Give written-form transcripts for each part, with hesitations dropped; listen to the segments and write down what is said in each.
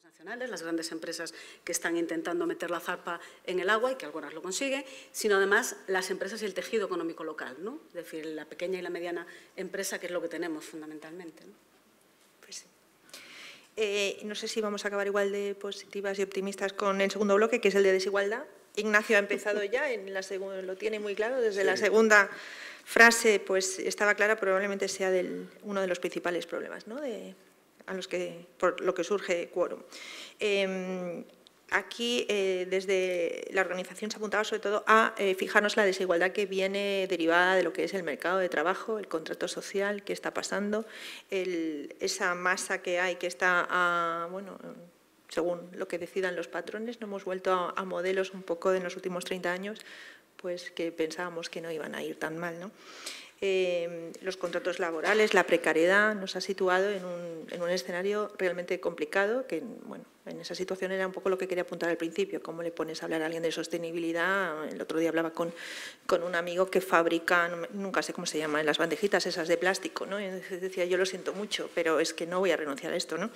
nacionales, las grandes empresas que están intentando meter la zarpa en el agua y que algunas lo consiguen, sino además las empresas y el tejido económico local, ¿no? Es decir, la pequeña y la mediana empresa, que es lo que tenemos fundamentalmente, ¿no? Pues sí. No sé si vamos a acabar igual de positivas y optimistas con el segundo bloque, que es el de desigualdad. Ignacio ha empezado ya, lo tiene muy claro, desde la segunda frase pues estaba clara, probablemente sea uno de los principales problemas, ¿no? Por lo que surge quórum. Aquí, desde la organización se apuntaba sobre todo a fijarnos la desigualdad que viene derivada de lo que es el mercado de trabajo, el contrato social, qué está pasando, esa masa que hay que está, bueno, según lo que decidan los patrones. No hemos vuelto a modelos un poco de los últimos 30 años, pues que pensábamos que no iban a ir tan mal, ¿no? Los contratos laborales, la precariedad, nos ha situado en un escenario realmente complicado, que bueno, en esa situación era un poco lo que quería apuntar al principio. ¿Cómo le pones a hablar a alguien de sostenibilidad? El otro día hablaba con un amigo que fabrica, nunca sé cómo se llama, las bandejitas esas de plástico, ¿no? Y decía, yo lo siento mucho, pero es que no voy a renunciar a esto, ¿no?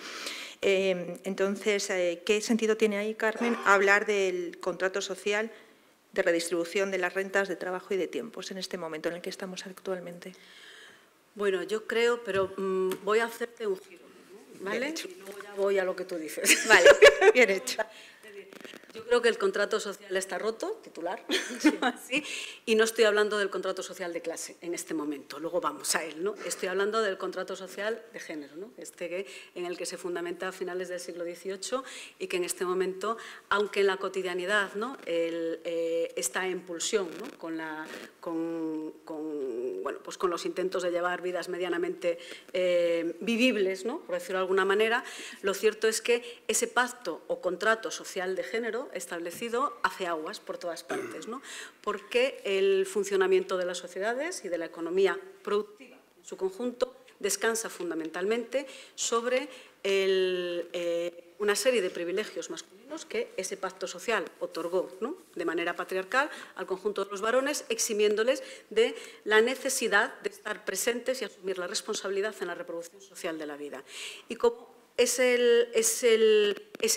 Entonces, ¿qué sentido tiene ahí, Carmen, hablar del contrato social, de redistribución de las rentas de trabajo y de tiempos en este momento en el que estamos actualmente? Bueno, yo creo, pero voy a hacerte un giro, ¿vale? Y luego ya voy a lo que tú dices. Vale, bien hecho. Yo creo que el contrato social está roto, titular, sí, y no estoy hablando del contrato social de clase en este momento, luego vamos a él, ¿no? Estoy hablando del contrato social de género, ¿no? En el que se fundamenta a finales del siglo XVIII y que en este momento, aunque en la cotidianidad, ¿no? Está en pulsión, ¿no? Bueno, pues con los intentos de llevar vidas medianamente vivibles, ¿no? Por decirlo de alguna manera, lo cierto es que ese pacto o contrato social de género establecido hace aguas por todas partes, ¿no? Porque el funcionamiento de las sociedades y de la economía productiva en su conjunto descansa fundamentalmente sobre una serie de privilegios masculinos que ese pacto social otorgó, ¿no? De manera patriarcal al conjunto de los varones, eximiéndoles de la necesidad de estar presentes y asumir la responsabilidad en la reproducción social de la vida. Y como ese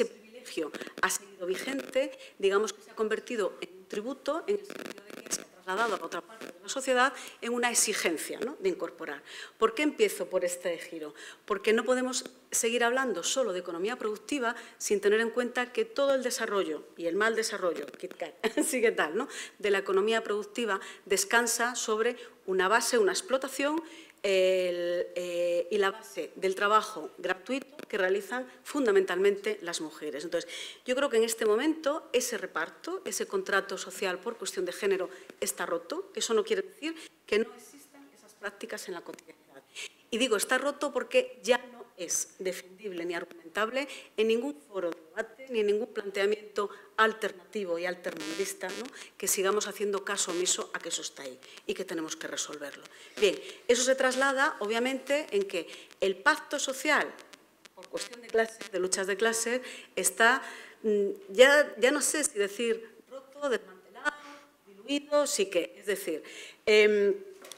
privilegio ha seguido vigente, digamos que se ha convertido en un tributo, en el sentido de que se ha trasladado a otra parte de la sociedad en una exigencia, ¿no? De incorporar. ¿Por qué empiezo por este giro? Porque no podemos seguir hablando solo de economía productiva sin tener en cuenta que todo el desarrollo y el mal desarrollo, sí que tal, ¿no? De la economía productiva descansa sobre una base, una explotación y la base del trabajo gratuito que realizan fundamentalmente las mujeres. Entonces, yo creo que en este momento ese reparto, ese contrato social por cuestión de género está roto. Eso no quiere decir que no existan esas prácticas en la cotidianidad. Y digo, está roto porque ya no es defendible ni argumentable en ningún foro de debate ni en ningún planteamiento alternativo y altermundista, ¿no? Que sigamos haciendo caso omiso a que eso está ahí y que tenemos que resolverlo. Bien, eso se traslada, obviamente, en que el pacto social, por cuestión de clases, de luchas de clases, está, ya no sé si decir roto, desmantelado, diluido, sí que, es decir,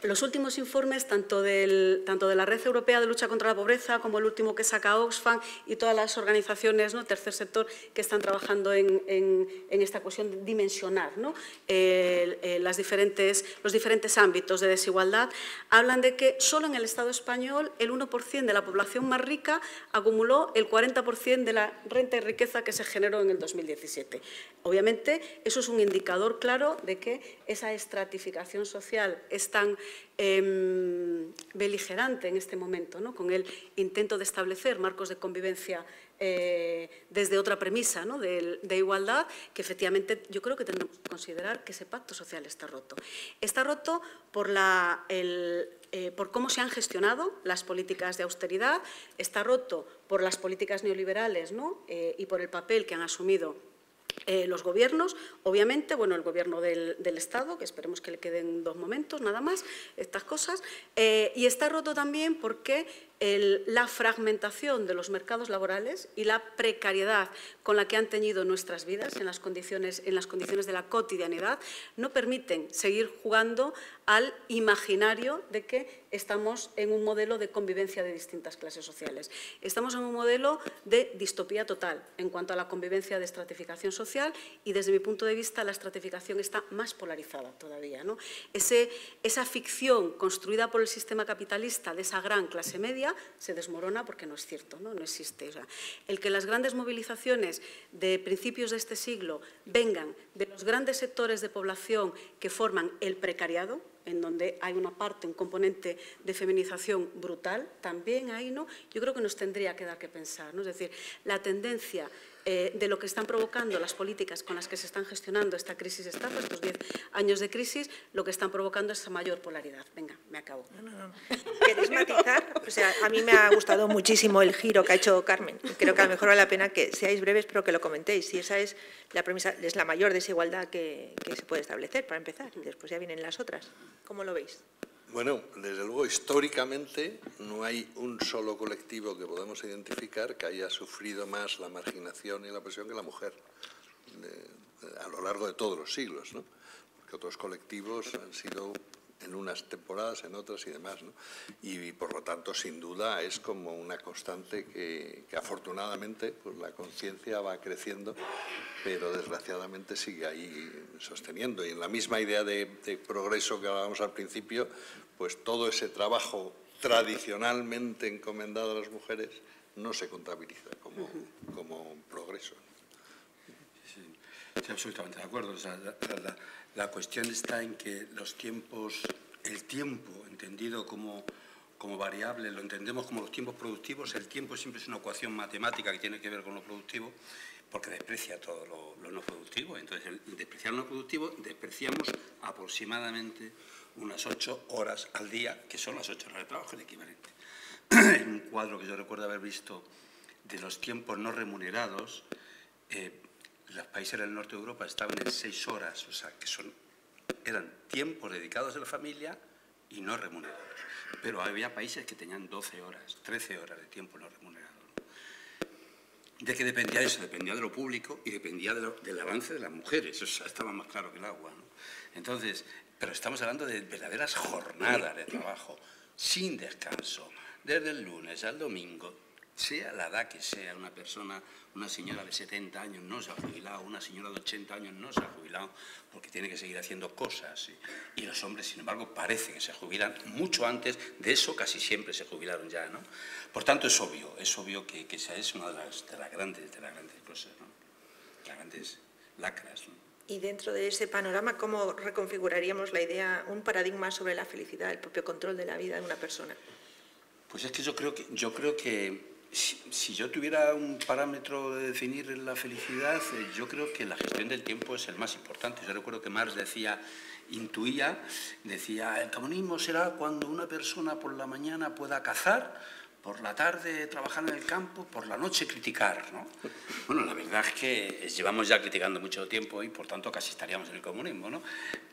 los últimos informes, tanto de la Red Europea de Lucha contra la Pobreza como el último que saca Oxfam y todas las organizaciones, ¿no? Tercer sector que están trabajando en esta cuestión de dimensionar, ¿no? Los diferentes ámbitos de desigualdad, hablan de que solo en el Estado español el 1% de la población más rica acumuló el 40% de la renta y riqueza que se generó en el 2017. Obviamente, eso es un indicador claro de que esa estratificación social es tan beligerante en este momento, ¿no? Con el intento de establecer marcos de convivencia desde otra premisa, ¿no? de igualdad, que efectivamente yo creo que tendremos que considerar que ese pacto social está roto. Está roto por cómo se han gestionado las políticas de austeridad, está roto por las políticas neoliberales, ¿no? Y por el papel que han asumido los gobiernos, obviamente, bueno, el gobierno del Estado, que esperemos que le queden 2 momentos, nada más, estas cosas, y está roto también porque la fragmentación de los mercados laborales y la precariedad con la que han teñido nuestras vidas en las condiciones de la cotidianidad no permiten seguir jugando al imaginario de que estamos en un modelo de convivencia de distintas clases sociales. Estamos en un modelo de distopía total en cuanto a la convivencia de estratificación social y, desde mi punto de vista, la estratificación está más polarizada todavía, ¿no? Esa ficción construida por el sistema capitalista de esa gran clase media se desmorona porque no es cierto, no existe. O sea, el que las grandes movilizaciones de principios de este siglo vengan de los grandes sectores de población que forman el precariado, en donde hay una parte, un componente de feminización brutal, también ahí, ¿no? Yo creo que nos tendría que dar que pensar, ¿no? Es decir, la tendencia de lo que están provocando las políticas con las que se están gestionando esta crisis estafa, estos 10 años de crisis, lo que están provocando es esa mayor polaridad. Venga, me acabo. No. ¿Queréis matizar? O sea, a mí me ha gustado muchísimo el giro que ha hecho Carmen. Creo que a lo mejor vale la pena que seáis breves, pero que lo comentéis. Y esa es la premisa, es la mayor desigualdad que se puede establecer, para empezar. Y después ya vienen las otras. ¿Cómo lo veis? Bueno, desde luego, históricamente no hay un solo colectivo que podamos identificar que haya sufrido más la marginación y la opresión que la mujer a lo largo de todos los siglos, ¿no? Porque otros colectivos han sido en unas temporadas, en otras y demás, ¿no? Y por lo tanto, sin duda, es como una constante que afortunadamente pues, la conciencia va creciendo, pero desgraciadamente sigue ahí sosteniendo. Y en la misma idea de progreso que hablábamos al principio, pues todo ese trabajo tradicionalmente encomendado a las mujeres no se contabiliza como progreso. Sí, absolutamente de acuerdo. O sea, la cuestión está en que los tiempos, el tiempo entendido como variable, lo entendemos como los tiempos productivos. El tiempo siempre es una ecuación matemática que tiene que ver con lo productivo, porque desprecia todo lo no productivo. Entonces, al despreciar lo no productivo, despreciamos aproximadamente unas 8 horas al día, que son las 8 horas de trabajo, el equivalente. En un cuadro que yo recuerdo haber visto de los tiempos no remunerados, los países del norte de Europa estaban en 6 horas, o sea, que eran tiempos dedicados a la familia y no remunerados. Pero había países que tenían 12 horas, 13 horas de tiempo no remunerado. ¿De qué dependía eso? Dependía de lo público y dependía del avance de las mujeres. O sea, estaba más claro que el agua, ¿no? Entonces, pero estamos hablando de verdaderas jornadas de trabajo, sin descanso, desde el lunes al domingo, sea la edad que sea, una persona, una señora de 70 años no se ha jubilado, una señora de 80 años no se ha jubilado porque tiene que seguir haciendo cosas. Y los hombres, sin embargo, parece que se jubilan mucho antes, de eso casi siempre se jubilaron ya, ¿no? Por tanto, es obvio que esa es una de las grandes cosas, ¿no? Las grandes lacras, ¿no? Y dentro de ese panorama, ¿cómo reconfiguraríamos la idea, un paradigma sobre la felicidad, el propio control de la vida de una persona? Pues es que yo creo que si yo tuviera un parámetro de definir la felicidad, yo creo que la gestión del tiempo es el más importante. Yo recuerdo que Marx decía, el comunismo será cuando una persona por la mañana pueda cazar, por la tarde trabajar en el campo, por la noche criticar, ¿no? Bueno, la verdad es que llevamos ya criticando mucho tiempo y por tanto casi estaríamos en el comunismo, ¿no?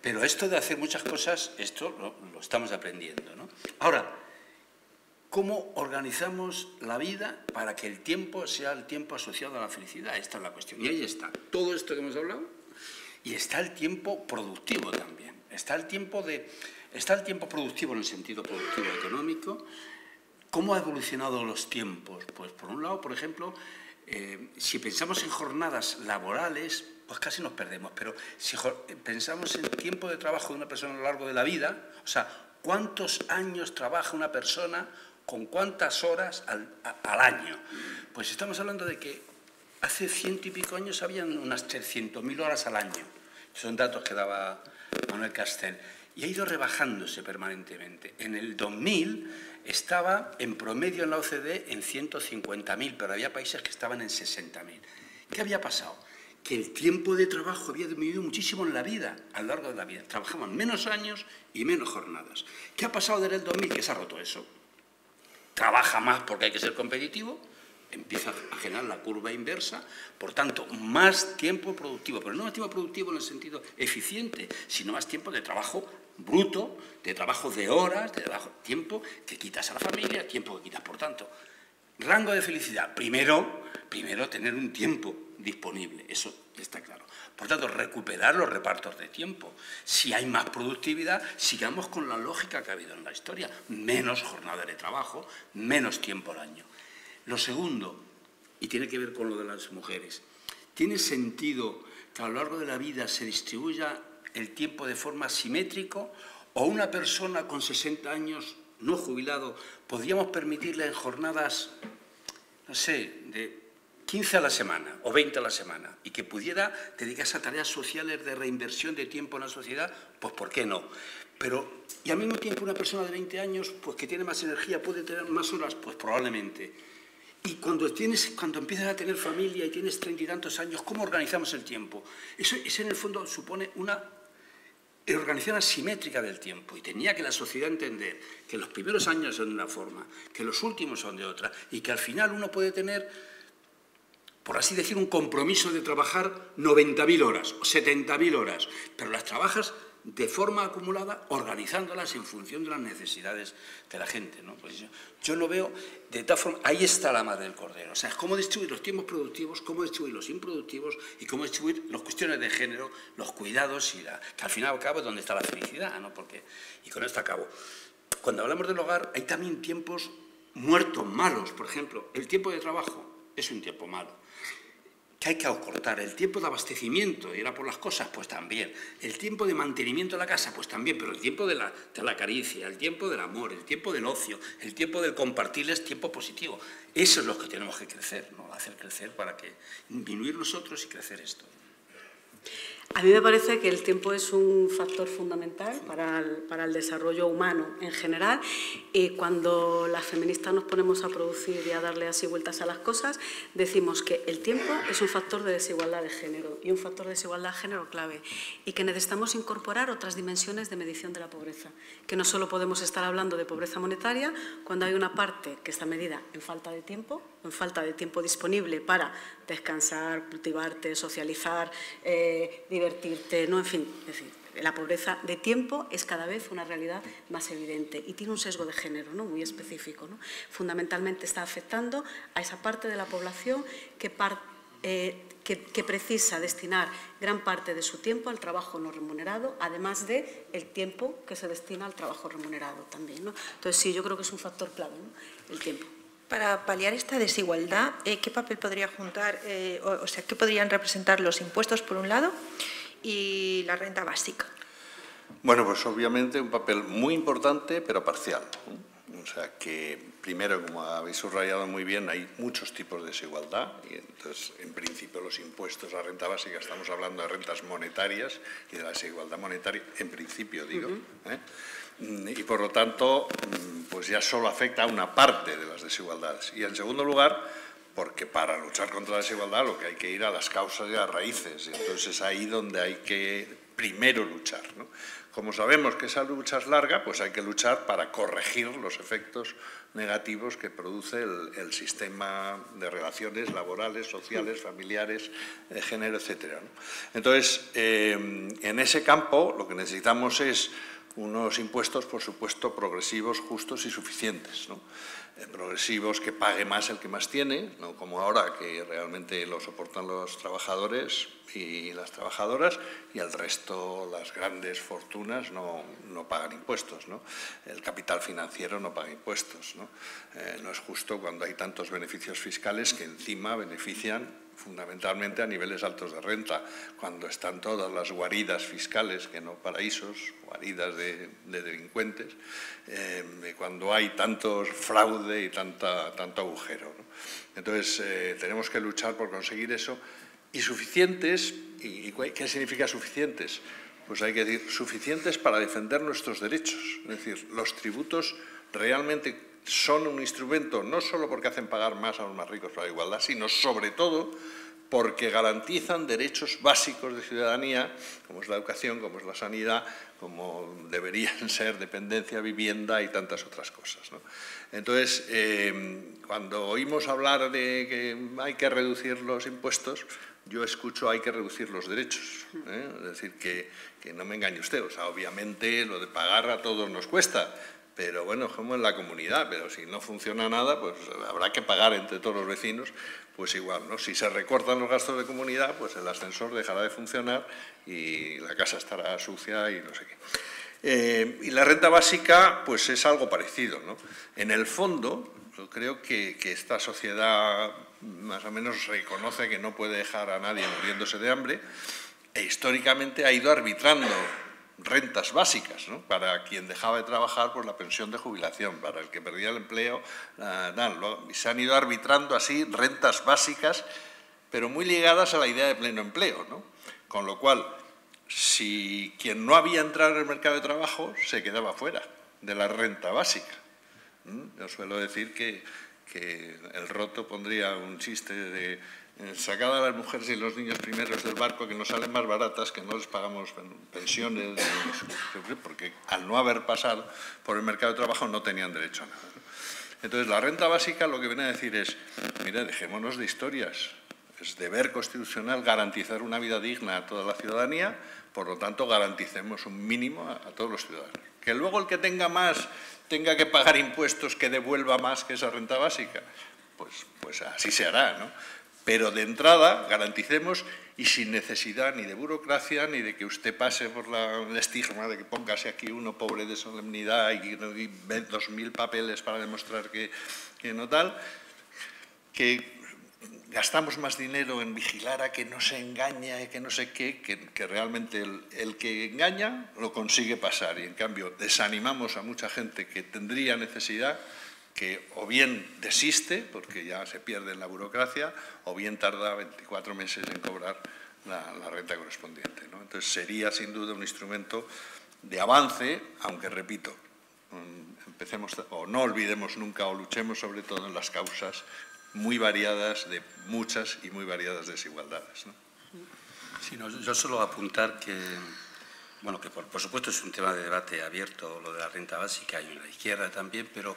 Pero esto de hacer muchas cosas, esto lo estamos aprendiendo, ¿no? Ahora, ¿cómo organizamos la vida para que el tiempo sea el tiempo asociado a la felicidad? Esta es la cuestión. Y ahí está todo esto que hemos hablado y está el tiempo productivo también. Está el tiempo productivo en el sentido productivo económico. ¿Cómo ha evolucionado los tiempos? Pues por un lado, por ejemplo, si pensamos en jornadas laborales, pues casi nos perdemos. Pero si pensamos en tiempo de trabajo de una persona a lo largo de la vida, o sea, ¿cuántos años trabaja una persona con cuántas horas al año? Pues estamos hablando de que hace 100 y pico años habían unas 300.000 horas al año. Son datos que daba Manuel Castel. Y ha ido rebajándose permanentemente. En el 2000 estaba en promedio en la OCDE en 150.000, pero había países que estaban en 60.000. ¿Qué había pasado? Que el tiempo de trabajo había disminuido muchísimo en la vida, a lo largo de la vida. Trabajaban menos años y menos jornadas. ¿Qué ha pasado desde el 2000? Que se ha roto eso. Trabaja más porque hay que ser competitivo, empieza a generar la curva inversa, por tanto, más tiempo productivo, pero no más tiempo productivo en el sentido eficiente, sino más tiempo de trabajo bruto, de trabajo de horas, de tiempo que quitas a la familia, tiempo que quitas, por tanto. Rango de felicidad. Primero, primero tener un tiempo disponible, eso está claro. Por tanto, recuperar los repartos de tiempo. Si hay más productividad, sigamos con la lógica que ha habido en la historia. Menos jornada de trabajo, menos tiempo al año. Lo segundo, y tiene que ver con lo de las mujeres, ¿tiene sentido que a lo largo de la vida se distribuya el tiempo de forma simétrica o una persona con 60 años no jubilado podríamos permitirle en jornadas, no sé, de 15 a la semana o 20 a la semana y que pudiera dedicarse a tareas sociales de reinversión de tiempo en la sociedad? Pues ¿por qué no? Pero, y al mismo tiempo una persona de 20 años pues que tiene más energía, puede tener más horas, pues probablemente. Y cuando empiezas a tener familia y tienes 30 y tantos años, ¿cómo organizamos el tiempo? Eso en el fondo supone una organización asimétrica del tiempo, y tenía que la sociedad entender que los primeros años son de una forma, que los últimos son de otra, y que al final uno puede tener, por así decir, un compromiso de trabajar 90.000 horas o 70.000 horas, pero las trabajas de forma acumulada, organizándolas en función de las necesidades de la gente, ¿no? Pues yo lo veo de tal forma, ahí está la madre del cordero, o sea, es cómo distribuir los tiempos productivos, cómo distribuir los improductivos y cómo distribuir las cuestiones de género, los cuidados y que al final y al cabo es donde está la felicidad, ¿no? Y con esto acabo. Cuando hablamos del hogar hay también tiempos muertos, malos, por ejemplo, el tiempo de trabajo es un tiempo malo, que hay que acortar. El tiempo de abastecimiento, ir a por las cosas, pues también. El tiempo de mantenimiento de la casa, pues también. Pero el tiempo de la caricia, el tiempo del amor, el tiempo del ocio, el tiempo del compartir es tiempo positivo. Eso es lo que tenemos que crecer, ¿no? Hacer crecer para que disminuir nosotros y crecer esto. A mí me parece que el tiempo es un factor fundamental para el desarrollo humano en general, y cuando las feministas nos ponemos a producir y a darle así vueltas a las cosas, decimos que el tiempo es un factor de desigualdad de género, y un factor de desigualdad de género clave, y que necesitamos incorporar otras dimensiones de medición de la pobreza, que no solo podemos estar hablando de pobreza monetaria cuando hay una parte que está medida en falta de tiempo, en falta de tiempo disponible para descansar, cultivarte, socializar, divertirte, ¿no? En fin, es decir, la pobreza de tiempo es cada vez una realidad más evidente y tiene un sesgo de género, ¿no? Muy específico, ¿no? Fundamentalmente está afectando a esa parte de la población que precisa destinar gran parte de su tiempo al trabajo no remunerado, además del tiempo que se destina al trabajo remunerado también, ¿no? Entonces, sí, yo creo que es un factor clave, ¿no? El tiempo. Para paliar esta desigualdad, ¿qué papel podría juntar, o sea, qué podrían representar los impuestos por un lado y la renta básica? Bueno, pues obviamente un papel muy importante, pero parcial, ¿no? O sea que, primero, como habéis subrayado muy bien, hay muchos tipos de desigualdad y entonces, en principio, los impuestos a renta básica, estamos hablando de rentas monetarias y de la desigualdad monetaria, en principio, digo, y por lo tanto, pues ya solo afecta a una parte de las desigualdades. Y en segundo lugar, porque para luchar contra la desigualdad lo que hay que ir a las causas y a las raíces, y entonces es ahí donde hay que primero luchar, ¿no? Como sabemos que esa lucha es larga, pues hay que luchar para corregir los efectos negativos que produce el sistema de relaciones laborales, sociales, familiares, de género, etcétera, ¿no? Entonces, en ese campo lo que necesitamos es unos impuestos, por supuesto, progresivos, justos y suficientes, ¿no? Progresivos, que pague más el que más tiene, no como ahora, que realmente lo soportan los trabajadores y las trabajadoras, y el resto, las grandes fortunas, no pagan impuestos, ¿no? El capital financiero no paga impuestos, ¿no? No es justo cuando hay tantos beneficios fiscales que encima benefician fundamentalmente a niveles altos de renta, cuando están todas las guaridas fiscales, que no paraísos, guaridas de delincuentes, cuando hay tantos fraude y tanto agujero, ¿no? Entonces, tenemos que luchar por conseguir eso. Y suficientes, ¿y qué significa suficientes? Pues hay que decir suficientes para defender nuestros derechos. Es decir, los tributos realmente son un instrumento no solo porque hacen pagar más a los más ricos para la igualdad, sino sobre todo porque garantizan derechos básicos de ciudadanía, como es la educación, como es la sanidad, como deberían ser dependencia, vivienda y tantas otras cosas, ¿no? Entonces, cuando oímos hablar de que hay que reducir los impuestos, yo escucho hay que reducir los derechos, ¿eh? Es decir, que no me engañe usted, o sea, obviamente lo de pagar a todos nos cuesta, pero bueno, como en la comunidad, pero si no funciona nada, pues habrá que pagar entre todos los vecinos, pues igual, ¿no? Si se recortan los gastos de comunidad, pues el ascensor dejará de funcionar y la casa estará sucia y no sé qué. Y la renta básica, pues es algo parecido, ¿no? En el fondo, yo creo que esta sociedad más o menos reconoce que no puede dejar a nadie muriéndose de hambre e históricamente ha ido arbitrando rentas básicas, ¿no? Para quien dejaba de trabajar, pues la pensión de jubilación, para el que perdía el empleo, se han ido arbitrando así rentas básicas, pero muy ligadas a la idea de pleno empleo, ¿no? Con lo cual, si quien no había entrado en el mercado de trabajo se quedaba fuera de la renta básica. Yo suelo decir que el Roto pondría un chiste de sacad a las mujeres y los niños primeros del barco que nos salen más baratas, que no les pagamos pensiones, porque al no haber pasado por el mercado de trabajo no tenían derecho a nada, ¿no? Entonces, la renta básica lo que viene a decir es, mira, dejémonos de historias, es deber constitucional garantizar una vida digna a toda la ciudadanía, por lo tanto, garanticemos un mínimo a todos los ciudadanos. Que luego el que tenga más tenga que pagar impuestos que devuelva más que esa renta básica, pues así se hará, ¿no? Pero de entrada garanticemos y sin necesidad ni de burocracia ni de que usted pase por el estigma de que póngase aquí uno pobre de solemnidad y 2.000 papeles para demostrar que no tal, que gastamos más dinero en vigilar a que no se engaña y que no sé qué, que realmente el que engaña lo consigue pasar y en cambio desanimamos a mucha gente que tendría necesidad, que o bien desiste, porque ya se pierde en la burocracia, o bien tarda 24 meses en cobrar la renta correspondiente, ¿no? Entonces sería sin duda un instrumento de avance, aunque repito, empecemos o no olvidemos nunca o luchemos sobre todo en las causas muy variadas de muchas y muy variadas desigualdades, ¿no? Sí, no, yo solo apuntar que, bueno, que por supuesto es un tema de debate abierto lo de la renta básica y en la izquierda también, pero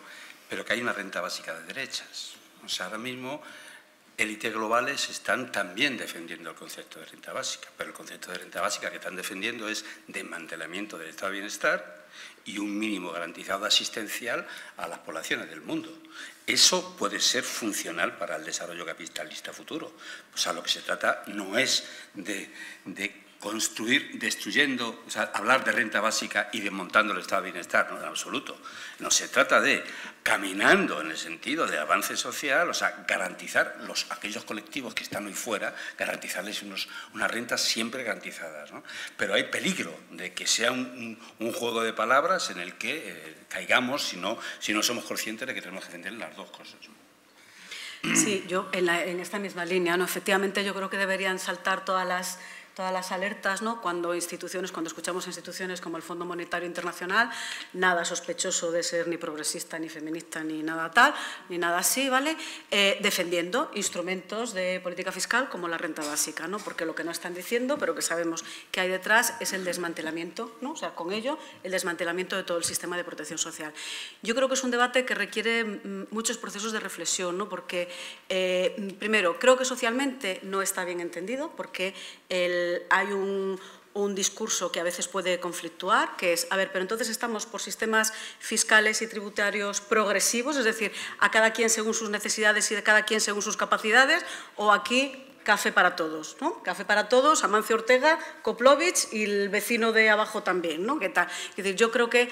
que hay una renta básica de derechas. O sea, ahora mismo élites globales están también defendiendo el concepto de renta básica, pero el concepto de renta básica que están defendiendo es desmantelamiento del estado de bienestar y un mínimo garantizado asistencial a las poblaciones del mundo. Eso puede ser funcional para el desarrollo capitalista futuro. O sea, lo que se trata no es de construir, destruyendo, o sea, hablar de renta básica y desmontando el estado de bienestar, no, en absoluto. No, se trata de, caminando en el sentido de avance social, o sea, garantizar aquellos colectivos que están hoy fuera, garantizarles unas rentas siempre garantizadas, ¿no? Pero hay peligro de que sea un juego de palabras en el que caigamos si no somos conscientes de que tenemos que defender las dos cosas, ¿no? Sí, yo en esta misma línea, ¿no? Efectivamente, yo creo que deberían saltar todas las alertas, ¿no? Cuando escuchamos instituciones como el Fondo Monetario Internacional, nada sospechoso de ser ni progresista, ni feminista, ni nada tal, ni nada así, ¿vale? Defendiendo instrumentos de política fiscal como la renta básica, ¿no? Porque lo que no están diciendo, pero que sabemos que hay detrás, es el desmantelamiento, ¿no? O sea, con ello, el desmantelamiento de todo el sistema de protección social. Yo creo que es un debate que requiere muchos procesos de reflexión, ¿no? Porque, primero, creo que socialmente no está bien entendido, porque hay un discurso que a veces puede conflictuar, que es, a ver, pero entonces estamos por sistemas fiscales y tributarios progresivos, es decir, a cada quien según sus necesidades y de cada quien según sus capacidades, o aquí café para todos, ¿no? Café para todos, Amancio Ortega, Koplovich y el vecino de abajo también, ¿no? ¿Qué tal? Es decir, yo creo que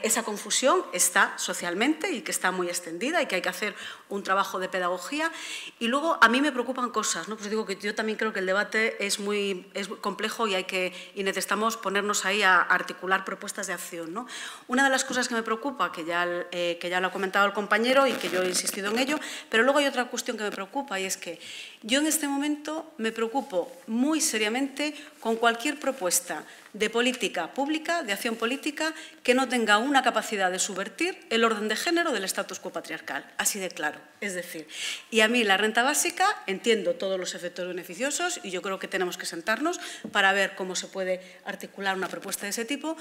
esa confusión está socialmente y que está muy extendida y que hay que hacer un trabajo de pedagogía. Y luego a mí me preocupan cosas, ¿no? Pues digo que yo también creo que el debate es muy complejo y necesitamos ponernos ahí a articular propuestas de acción, ¿no? Una de las cosas que me preocupa, que ya lo ha comentado el compañero y que yo he insistido en ello, pero luego hay otra cuestión que me preocupa y es que yo en este momento me preocupo muy seriamente con cualquier propuesta de política pública, de acción política, que no tenga una capacidad de subvertir el orden de género del status quo patriarcal, así de claro. Es decir, y a mí la renta básica, entiendo todos los efectos beneficiosos y yo creo que tenemos que sentarnos para ver cómo se puede articular una propuesta de ese tipo,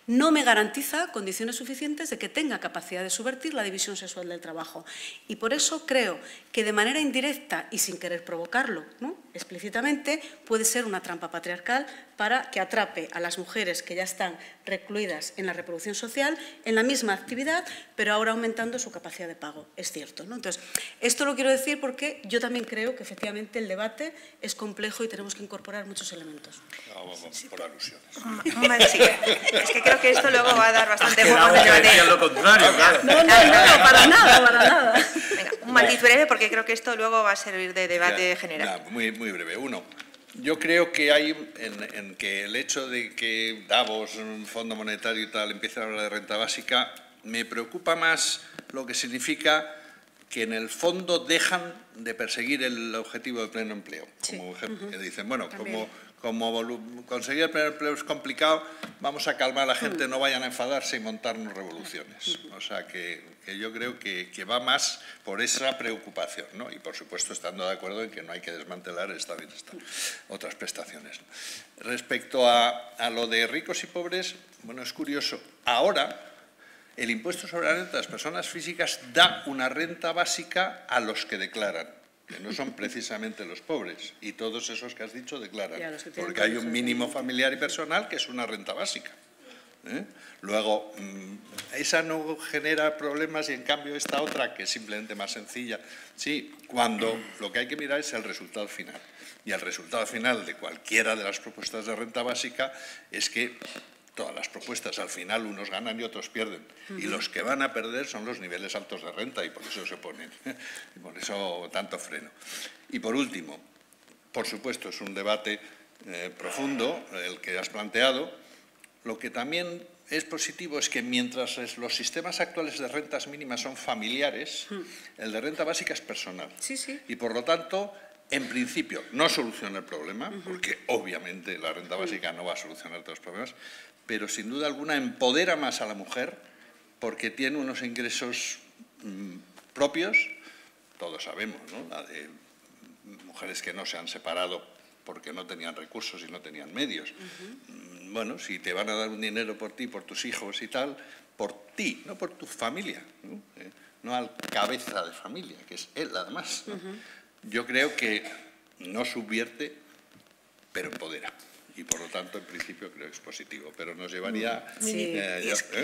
no me garantiza condiciones suficientes de que tenga capacidad de subvertir la división sexual del trabajo. Y por eso creo que de manera indirecta y sin querer provocarlo, ¿no? explícitamente, puede ser una trampa patriarcal para que atrape a las mujeres que ya están recluidas en la reproducción social en la misma actividad, pero ahora aumentando su capacidad de pago. Es cierto, ¿no? Entonces, esto lo quiero decir porque yo también creo que efectivamente el debate es complejo y tenemos que incorporar muchos elementos. No, vamos por alusiones. Sí, es que creo que esto luego va a dar bastante juego al debate. Lo contrario, claro. No, para nada. Venga, un matiz breve porque creo que esto luego va a servir de debate general. Muy breve. Uno, yo creo que hay en que el hecho de que Davos, un Fondo Monetario y tal, empiecen a hablar de renta básica, me preocupa más lo que significa que en el fondo dejan de perseguir el objetivo de pleno empleo. Como ejemplo, que dicen, bueno, como conseguir el pleno empleo es complicado, vamos a calmar a la gente, no vayan a enfadarse y montarnos revoluciones. O sea, que yo creo que va más por esa preocupación, ¿no? Y, por supuesto, estando de acuerdo en que no hay que desmantelar otras prestaciones. Respecto a lo de ricos y pobres, bueno, es curioso. Ahora, el impuesto sobre la renta de las personas físicas da una renta básica a los que declaran, que no son precisamente los pobres, y todos esos que has dicho declaran, porque hay un mínimo familiar y personal que es una renta básica. Luego, esa no genera problemas y en cambio esta otra, que es simplemente más sencilla, sí, cuando lo que hay que mirar es el resultado final. Y el resultado final de cualquiera de las propuestas de renta básica es que todas las propuestas, al final unos ganan y otros pierden. Y los que van a perder son los niveles altos de renta y por eso se oponen. Y por eso tanto freno. Y por último, por supuesto, es un debate profundo el que has planteado. Lo que también es positivo es que mientras los sistemas actuales de rentas mínimas son familiares, el de renta básica es personal. Y por lo tanto, en principio, no soluciona el problema, porque obviamente la renta básica no va a solucionar todos los problemas, pero sin duda alguna empodera más a la mujer porque tiene unos ingresos propios, todos sabemos, ¿no? La de mujeres que no se han separado porque no tenían recursos y no tenían medios. Bueno, si te van a dar un dinero por ti, por tus hijos y tal, por ti, no por tu familia, ¿no? No al cabeza de familia, que es él además, ¿no? Yo creo que no subvierte, pero empodera. Y por lo tanto, en principio, creo que es positivo. Pero nos llevaría...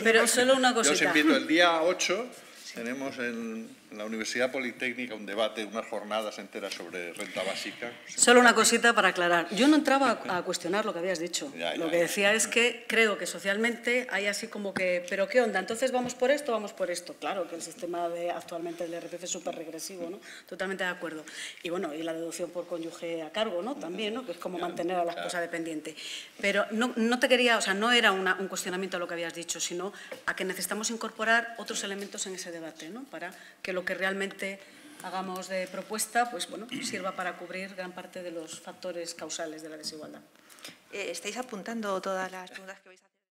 Pero solo una cosita. Yo os invito, el día 8 tenemos en la Universidad Politécnica un debate, unas jornadas enteras sobre renta básica. Solo una cosita para aclarar. Yo no entraba a cuestionar lo que habías dicho. Lo que decía es que creo que socialmente hay así como que, ¿pero qué onda? Entonces vamos por esto, vamos por esto. Claro que el sistema actualmente del IRPF es súper regresivo, ¿no? Totalmente de acuerdo. Y bueno, y la deducción por cónyuge a cargo, ¿no? También, ¿no? Que es como mantener a la esposa dependiente. Pero no te quería, o sea, no era un cuestionamiento a lo que habías dicho, sino a que necesitamos incorporar otros elementos en ese debate, ¿no? Para que lo que realmente hagamos de propuesta, pues bueno, sirva para cubrir gran parte de los factores causales de la desigualdad. ¿Estáis apuntando todas las preguntas que vais a hacer?